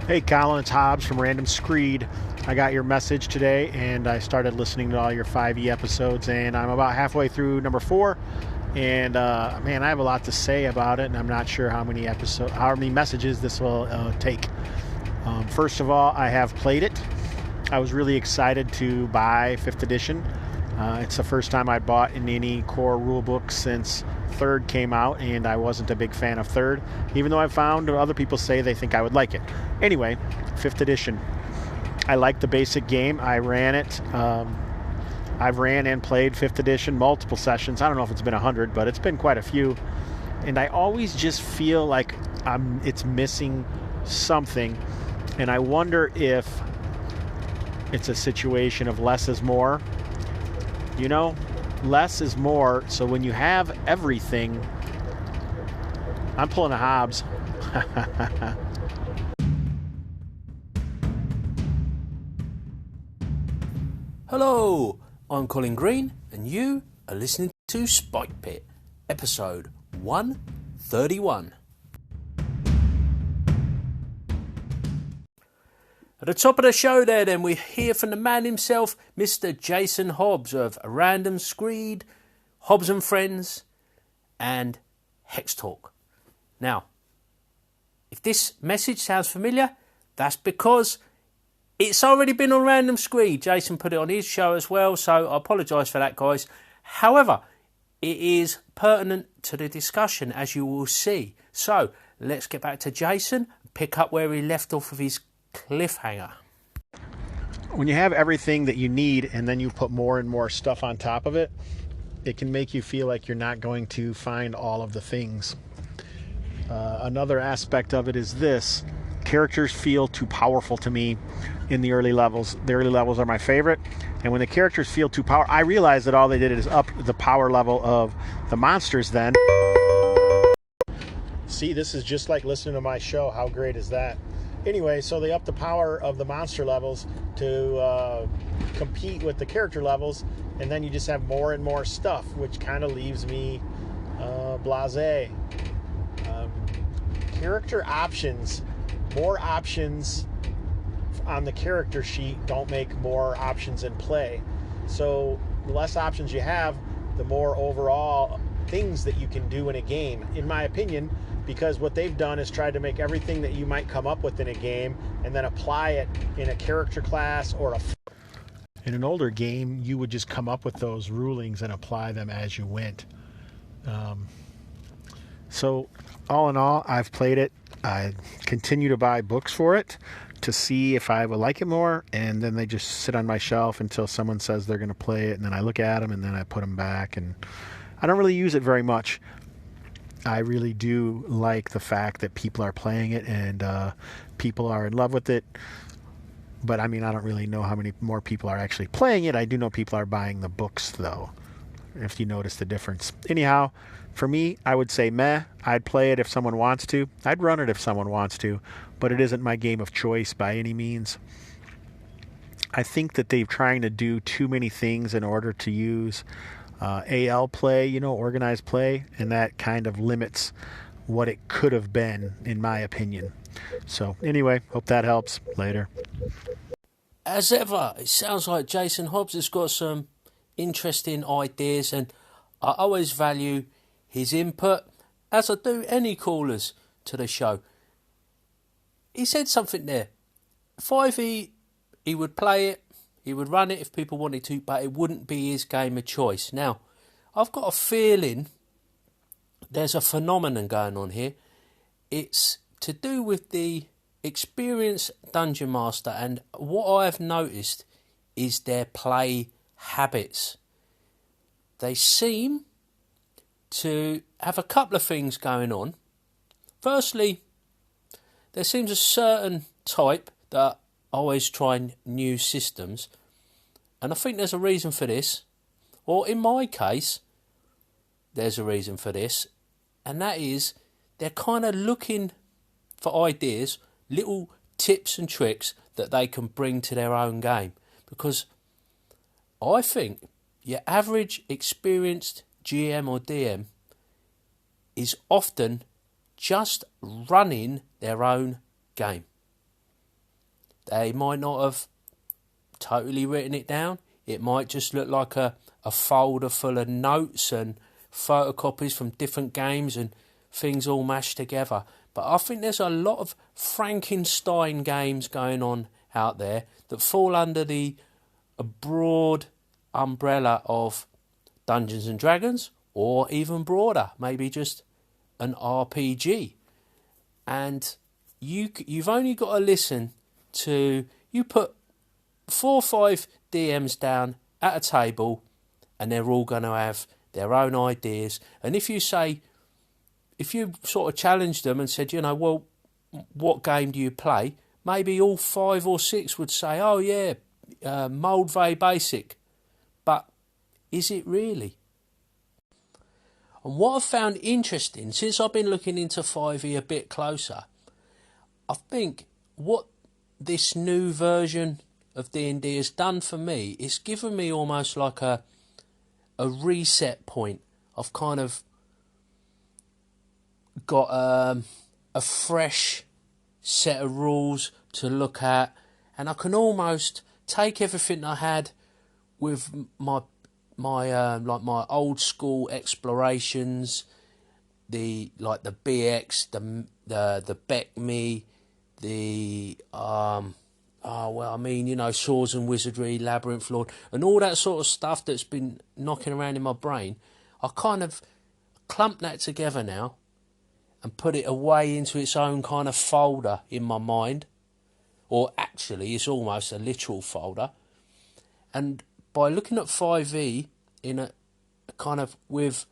Hey Colin, it's Hobbs from Random Screed. I got your message today and I started listening to all your 5e episodes, and I'm about halfway through number 4. And man, I have a lot to say about it, and I'm not sure how many messages this will take. First of all, I have played it. I was really excited to buy 5th edition. It's the first time I bought in any core rulebook since 3rd came out, and I wasn't a big fan of 3rd, even though I found other people say they think I would like it. Anyway, 5th edition. I like the basic game. I ran it. I've ran and played 5th edition multiple sessions. I don't know if it's been 100, but it's been quite a few. And I always just feel like it's missing something. And I wonder if it's a situation of less is more. You know, less is more. So when you have everything, I'm pulling a Hobbs. Hello, I'm Colin Green, and you are listening to Spike Pit, episode 131. At the top of the show there, then, we hear from the man himself, Mr. Jason Hobbs of Random Screed, Hobbs and Friends, and Hex Talk. Now, if this message sounds familiar, that's because it's already been on Random Screed. Jason put it on his show as well, so I apologise for that, guys. However, it is pertinent to the discussion, as you will see. So, let's get back to Jason and pick up where he left off of his cliffhanger. When you have everything that you need and then you put more and more stuff on top of it, it can make you feel like you're not going to find all of the things. Another aspect of it is this: characters feel too powerful to me in the early levels. The early levels are my favorite, and when the characters feel too powerful, I realize that all they did is up the power level of the monsters then. See, this is just like listening to my show. How great is that? Anyway, so they up the power of the monster levels to compete with the character levels, and then you just have more and more stuff, which kind of leaves me blasé. Character options, more options on the character sheet don't make more options in play. So the less options you have, the more overall things that you can do in a game, in my opinion, because what they've done is tried to make everything that you might come up with in a game and then apply it in a character class or in an older game, you would just come up with those rulings and apply them as you went. So all in all, I've played it. I continue to buy books for it to see if I will like it more, and then they just sit on my shelf until someone says they're going to play it, and then I look at them and then I put them back, and I don't really use it very much. I really do like the fact that people are playing it and people are in love with it. But I mean, I don't really know how many more people are actually playing it. I do know people are buying the books, though, if you notice the difference. Anyhow, for me, I would say meh. I'd play it if someone wants to. I'd run it if someone wants to. But it isn't my game of choice by any means. I think that they're trying to do too many things in order to use AL play, organized play, and that kind of limits what it could have been, in my opinion. So anyway, hope that helps. Later. As ever, it sounds like Jason Hobbs has got some interesting ideas, and I always value his input, as I do any callers to the show. He said something there. 5e, he would play it, he would run it if people wanted to, but it wouldn't be his game of choice. Now, I've got a feeling there's a phenomenon going on here. It's to do with the experienced dungeon master, and what I've noticed is their play habits. They seem to have a couple of things going on. Firstly, there seems a certain type that always try new systems, and I think there's a reason for this, or in my case, there's a reason for this, and that is they're kind of looking for ideas, little tips and tricks that they can bring to their own game, because I think your average experienced GM or DM is often just running their own game. They might not have totally written it down. It might just look like a folder full of notes and photocopies from different games and things all mashed together. But I think there's a lot of Frankenstein games going on out there that fall under the broad umbrella of Dungeons and Dragons, or even broader, maybe just an RPG. And you've only got to listen to, you put 4 or 5 DMs down at a table and they're all going to have their own ideas. And if you sort of challenged them and said, well, what game do you play? Maybe all 5 or 6 would say, oh yeah, Mould very basic. But is it really? And what I've found interesting, since I've been looking into 5e a bit closer, I think what this new version of D&D has done for me is given me almost like a reset point. I've kind of got a fresh set of rules to look at, and I can almost take everything I had with my old school explorations, the BX, the BECME, Swords and Wizardry, Labyrinth Lord, and all that sort of stuff that's been knocking around in my brain. I kind of clump that together now and put it away into its own kind of folder in my mind, or actually it's almost a literal folder. And by looking at 5e in a kind of with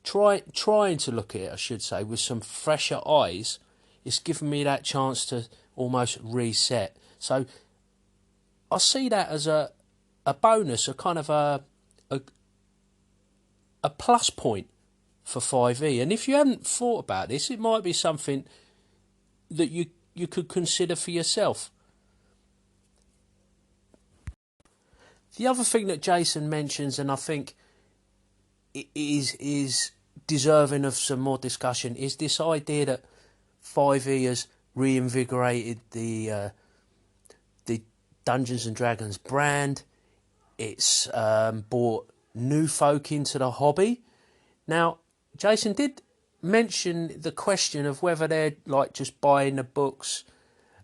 trying to look at it, I should say, with some fresher eyes, it's given me that chance to almost reset. So I see that as a bonus, a kind of a plus point for 5e. And if you hadn't thought about this, it might be something that you could consider for yourself. The other thing that Jason mentions, and I think is deserving of some more discussion, is this idea that 5e has reinvigorated the Dungeons and Dragons brand. It's brought new folk into the hobby. Now, Jason did mention the question of whether they're like just buying the books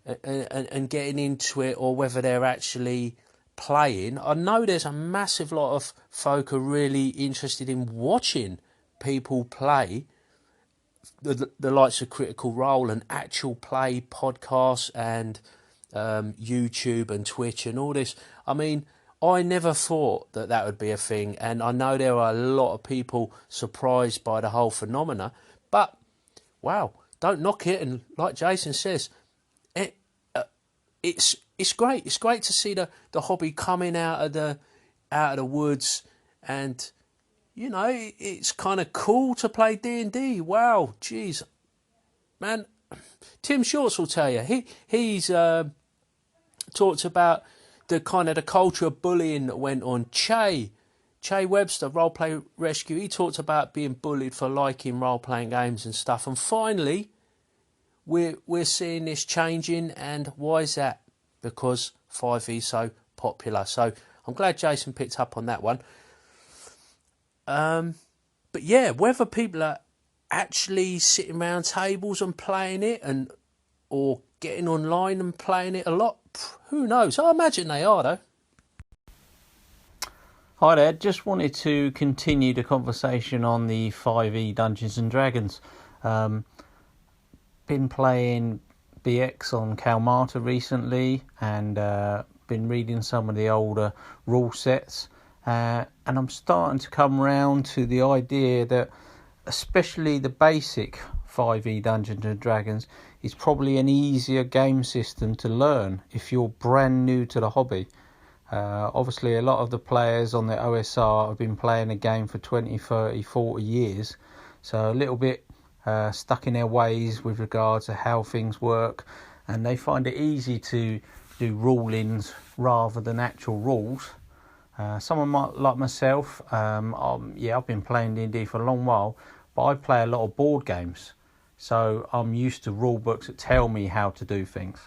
and getting into it, or whether they're actually playing. I know there's a massive lot of folk who are really interested in watching people play, the likes of Critical Role and actual play podcasts and YouTube and Twitch and all this. I mean, I never thought that would be a thing, and I know there are a lot of people surprised by the whole phenomena, but wow, don't knock it. And like Jason says, it's great. It's great to see the hobby coming out of the woods, and it's kind of cool to play D&D. Wow, jeez, man. Tim Shorts will tell you he's talked about the kind of the culture of bullying that went on. Che Webster, Roleplay Rescue, he talked about being bullied for liking role-playing games and stuff. And finally, we're seeing this changing. And why is that? Because 5e is so popular. So I'm glad Jason picked up on that one. But yeah, whether people are actually sitting around tables and playing it, or getting online and playing it a lot, who knows? I imagine they are, though. Hi there, just wanted to continue the conversation on the 5e Dungeons and Dragons. Been playing BX on Kalmata recently, and been reading some of the older rule sets, and I'm starting to come around to the idea that especially the basic 5e Dungeons and Dragons is probably an easier game system to learn if you're brand new to the hobby. Obviously a lot of the players on the OSR have been playing the game for 20, 30, 40 years, so a little bit stuck in their ways with regards to how things work, and they find it easy to do rule-ins rather than actual rules. Someone might, like myself, I've been playing D&D for a long while, but I play a lot of board games, so I'm used to rule books that tell me how to do things.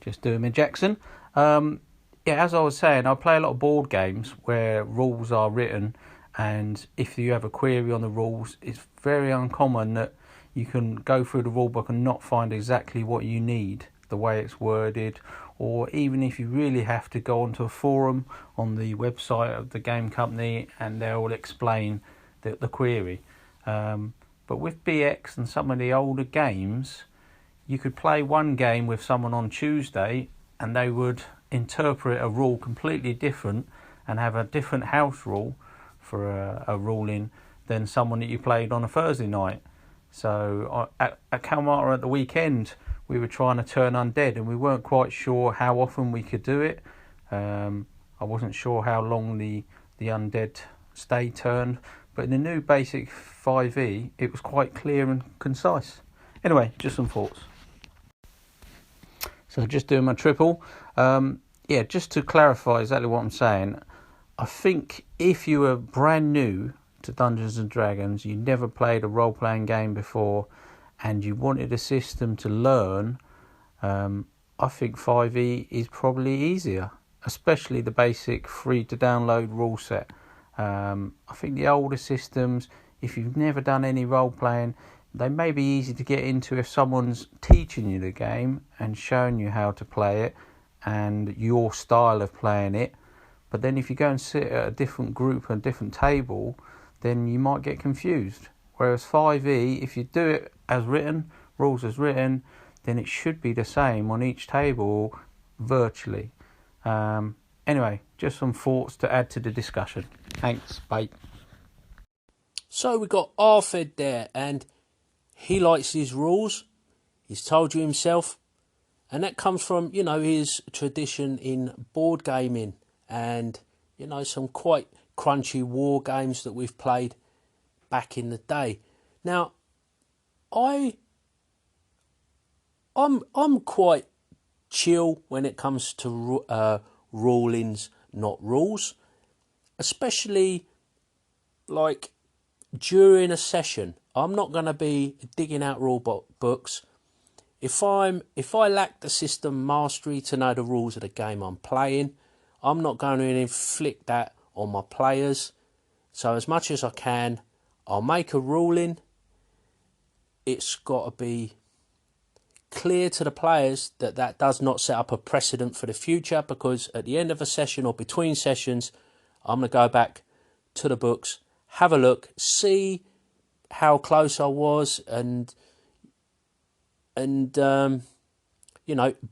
Just doing me, Jackson. As I was saying, I play a lot of board games where rules are written, and if you have a query on the rules, it's very uncommon that you can go through the rulebook and not find exactly what you need, the way it's worded, or even if you really have to go onto a forum on the website of the game company and they'll explain the query. But with BX and some of the older games, you could play one game with someone on Tuesday and they would interpret a rule completely different and have a different house rule for a ruling than someone that you played on a Thursday night. So at Kalmata at the weekend, we were trying to turn undead and we weren't quite sure how often we could do it. I wasn't sure how long the undead stay turned, but in the new basic 5e, it was quite clear and concise. Anyway, just some thoughts. So just doing my triple. Just to clarify exactly what I'm saying, I think if you were brand new to Dungeons and Dragons, you never played a role-playing game before, and you wanted a system to learn, I think 5e is probably easier, especially the basic free-to-download rule set. I think the older systems, if you've never done any role-playing, they may be easy to get into if someone's teaching you the game and showing you how to play it and your style of playing it. But then if you go and sit at a different group and a different table, then you might get confused. Whereas 5e, if you do it as written, rules as written, then it should be the same on each table virtually. Anyway, just some thoughts to add to the discussion. Thanks, bye. So we got RFED there, and he likes his rules. He's told you himself. And that comes from, his tradition in board gaming and, some quite crunchy war games that we've played back in the day. Now, I'm quite chill when it comes to rulings, not rules, especially like during a session. I'm not going to be digging out rule books. If I lack the system mastery to know the rules of the game I'm playing, I'm not going to inflict that on my players. So as much as I can, I'll make a ruling. It's got to be clear to the players that does not set up a precedent for the future, because at the end of a session or between sessions, I'm going to go back to the books, have a look, see how close I was, and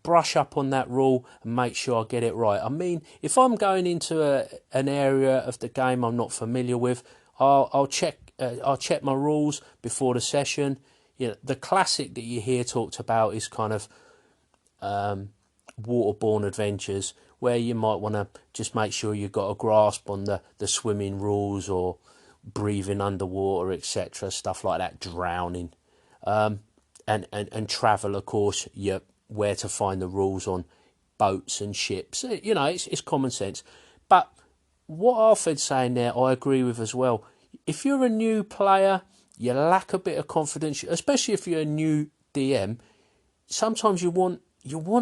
brush up on that rule and make sure I get it right. I mean, if I'm going into an area of the game I'm not familiar with, I'll check my rules before the session. The classic that you hear talked about is kind of waterborne adventures, where you might want to just make sure you've got a grasp on the swimming rules or breathing underwater, etc., stuff like that, drowning. And travel, of course, where to find the rules on boats and ships. It's common sense. But what RFED's saying there, I agree with as well. If you're a new player, you lack a bit of confidence, especially if you're a new DM. Sometimes you want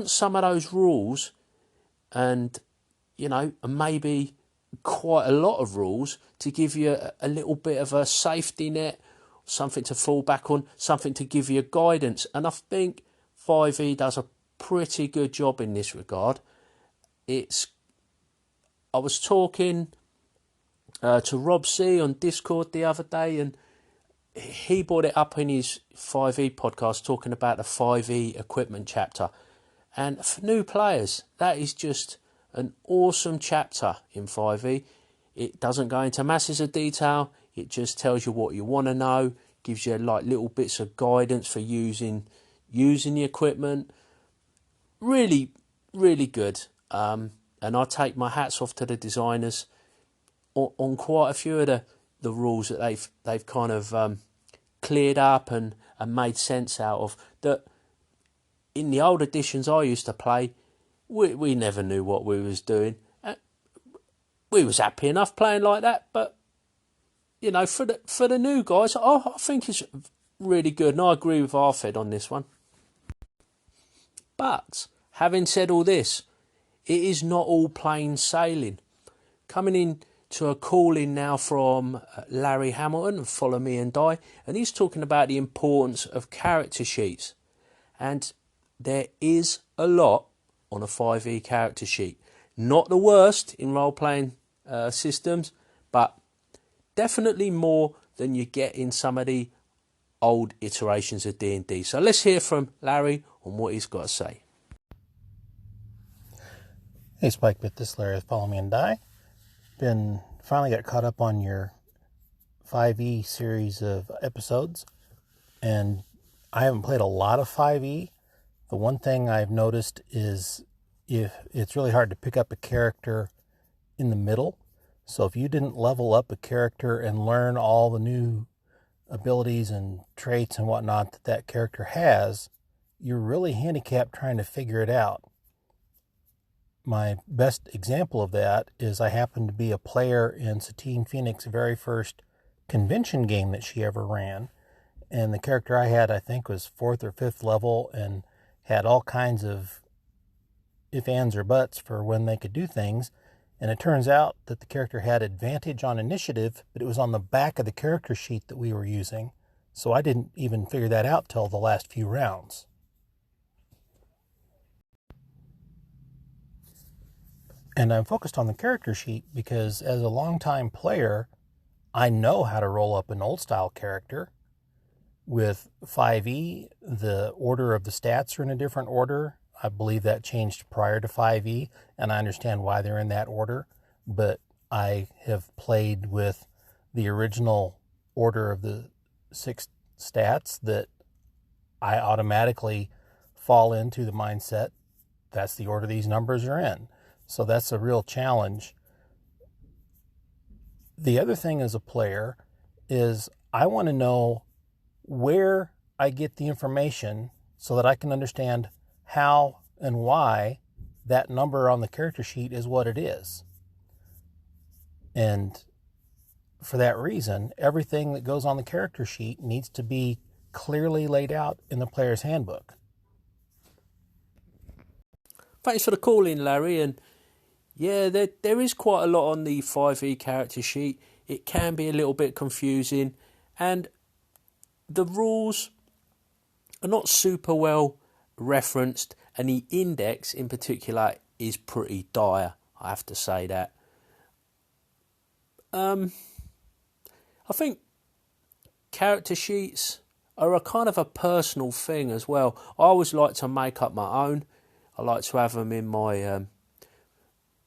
some of those rules, and maybe quite a lot of rules to give you a little bit of a safety net, something to fall back on, something to give you guidance. And I think 5e does a pretty good job in this regard. I was talking to Rob C on Discord the other day, and he brought it up in his 5e podcast, talking about the 5e equipment chapter. And for new players, that is just an awesome chapter in 5e. It doesn't go into masses of detail. It just tells you what you want to know, gives you like little bits of guidance for using the equipment. Really, really good. And I take my hats off to the designers on quite a few of the rules that they've kind of cleared up and made sense out of. That in the old editions I used to play, we never knew what we was doing. We was happy enough playing like that, but for the new guys, I think it's really good, and I agree with RFED on this one. But having said all this, it is not all plain sailing. Coming in to a call in now from Larry Hamilton of Follow Me and Die, and he's talking about the importance of character sheets. And there is a lot on a 5e character sheet. Not the worst in role-playing systems, but definitely more than you get in some of the old iterations of D&D. So let's hear from Larry on what he's got to say. Hey Spikepit, this is Larry with Follow Me and Die. Finally got caught up on your 5e series of episodes, and I haven't played a lot of 5e. The one thing I've noticed is if it's really hard to pick up a character in the middle. So if you didn't level up a character and learn all the new abilities and traits and whatnot that character has, you're really handicapped trying to figure it out. My best example of that is I happened to be a player in Satine Phoenix's very first convention game that she ever ran. And the character I had, I think, was 4th or 5th level and had all kinds of if, ands, or buts for when they could do things. And it turns out that the character had advantage on initiative, but it was on the back of the character sheet that we were using. So I didn't even figure that out till the last few rounds. And I'm focused on the character sheet because as a longtime player, I know how to roll up an old style character. With 5e, the order of the stats are in a different order. I believe that changed prior to 5e, and I understand why they're in that order. But I have played with the original order of the 6 stats that I automatically fall into the mindset that's the order these numbers are in. So that's a real challenge. The other thing as a player is I want to know where I get the information so that I can understand how and why that number on the character sheet is what it is. And for that reason, everything that goes on the character sheet needs to be clearly laid out in the player's handbook. Thanks for the call in, Larry. And yeah, there is quite a lot on the 5e character sheet. It can be a little bit confusing, and the rules are not super well referenced, and the index in particular is pretty dire, I have to say that. I think character sheets are a kind of a personal thing as well. I always like to make up my own. I like to have them in my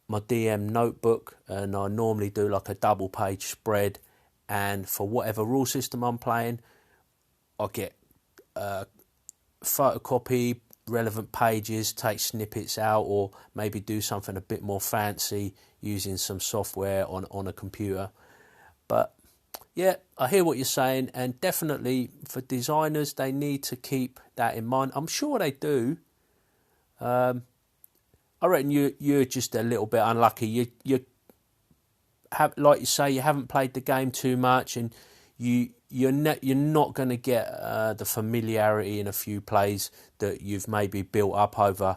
my DM notebook, and I normally do like a double page spread, and for whatever rule system I'm playing, I get photocopy relevant pages, take snippets out, or maybe do something a bit more fancy using some software on a computer. But yeah, I hear what you're saying, and definitely for designers, they need to keep that in mind. I'm sure they do. I reckon you're just a little bit unlucky. You have, like you say, you haven't played the game too much, and you're not going to get the familiarity in a few plays that you've maybe built up over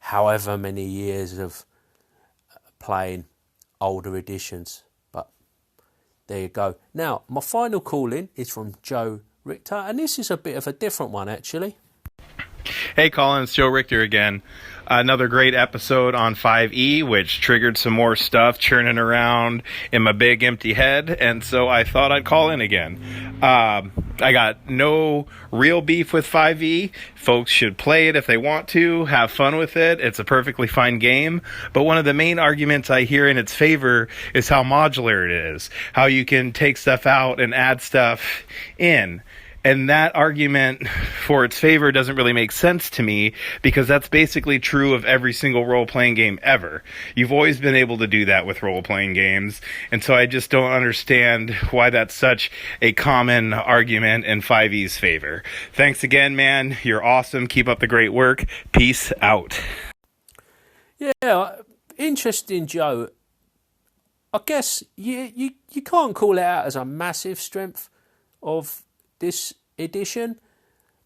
however many years of playing older editions. But there you go. Now, my final call in is from Joe Richter, and this is a bit of a different one actually. Hey Colin, it's Joe Richter again. Another great episode on 5e, which triggered some more stuff churning around in my big empty head, and so I thought I'd call in again. I got no real beef with 5e. Folks should play it if they want to, have fun with it. It's a perfectly fine game, but one of the main arguments I hear in its favor is how modular it is, how you can take stuff out and add stuff in. And that argument for its favor doesn't really make sense to me, because that's basically true of every single role-playing game ever. You've always been able to do that with role-playing games, and so I just don't understand why that's such a common argument in 5e's favor. Thanks again, man. You're awesome. Keep up the great work. Peace out. Yeah, interesting, Joe. I guess you can't call it out as a massive strength of this edition,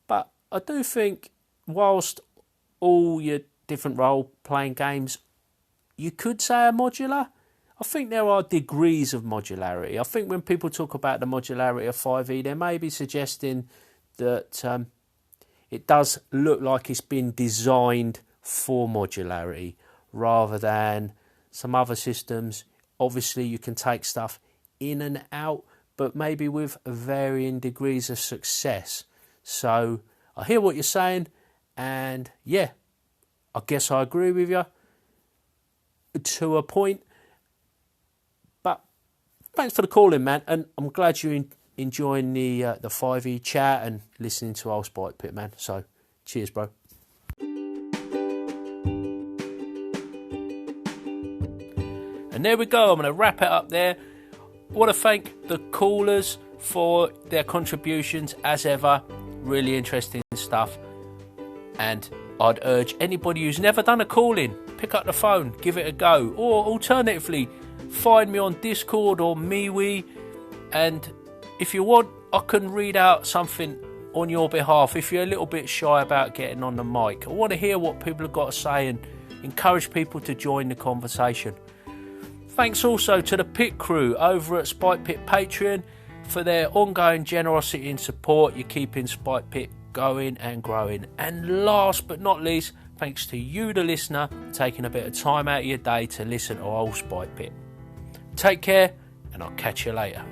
but I do think whilst all your different role-playing games, you could say are modular. I think there are degrees of modularity. I think when people talk about the modularity of 5e, they may be suggesting that it does look like it's been designed for modularity rather than some other systems. Obviously, you can take stuff in and out, but maybe with varying degrees of success. So I hear what you're saying, and yeah, I guess I agree with you to a point. But thanks for the call in, man, and I'm glad you're enjoying the 5e chat and listening to old Spike Pit, man. So cheers, bro. And there we go. I'm going to wrap it up there. I want to thank the callers for their contributions as ever. Really interesting stuff. And I'd urge anybody who's never done a call-in, pick up the phone, give it a go. Or alternatively, find me on Discord or MeWe. And if you want, I can read out something on your behalf if you're a little bit shy about getting on the mic. I want to hear what people have got to say and encourage people to join the conversation. Thanks also to the Pit crew over at Spike Pit Patreon for their ongoing generosity and support. You're keeping Spike Pit going and growing. And last but not least, thanks to you, the listener, taking a bit of time out of your day to listen to old Spike Pit. Take care, and I'll catch you later.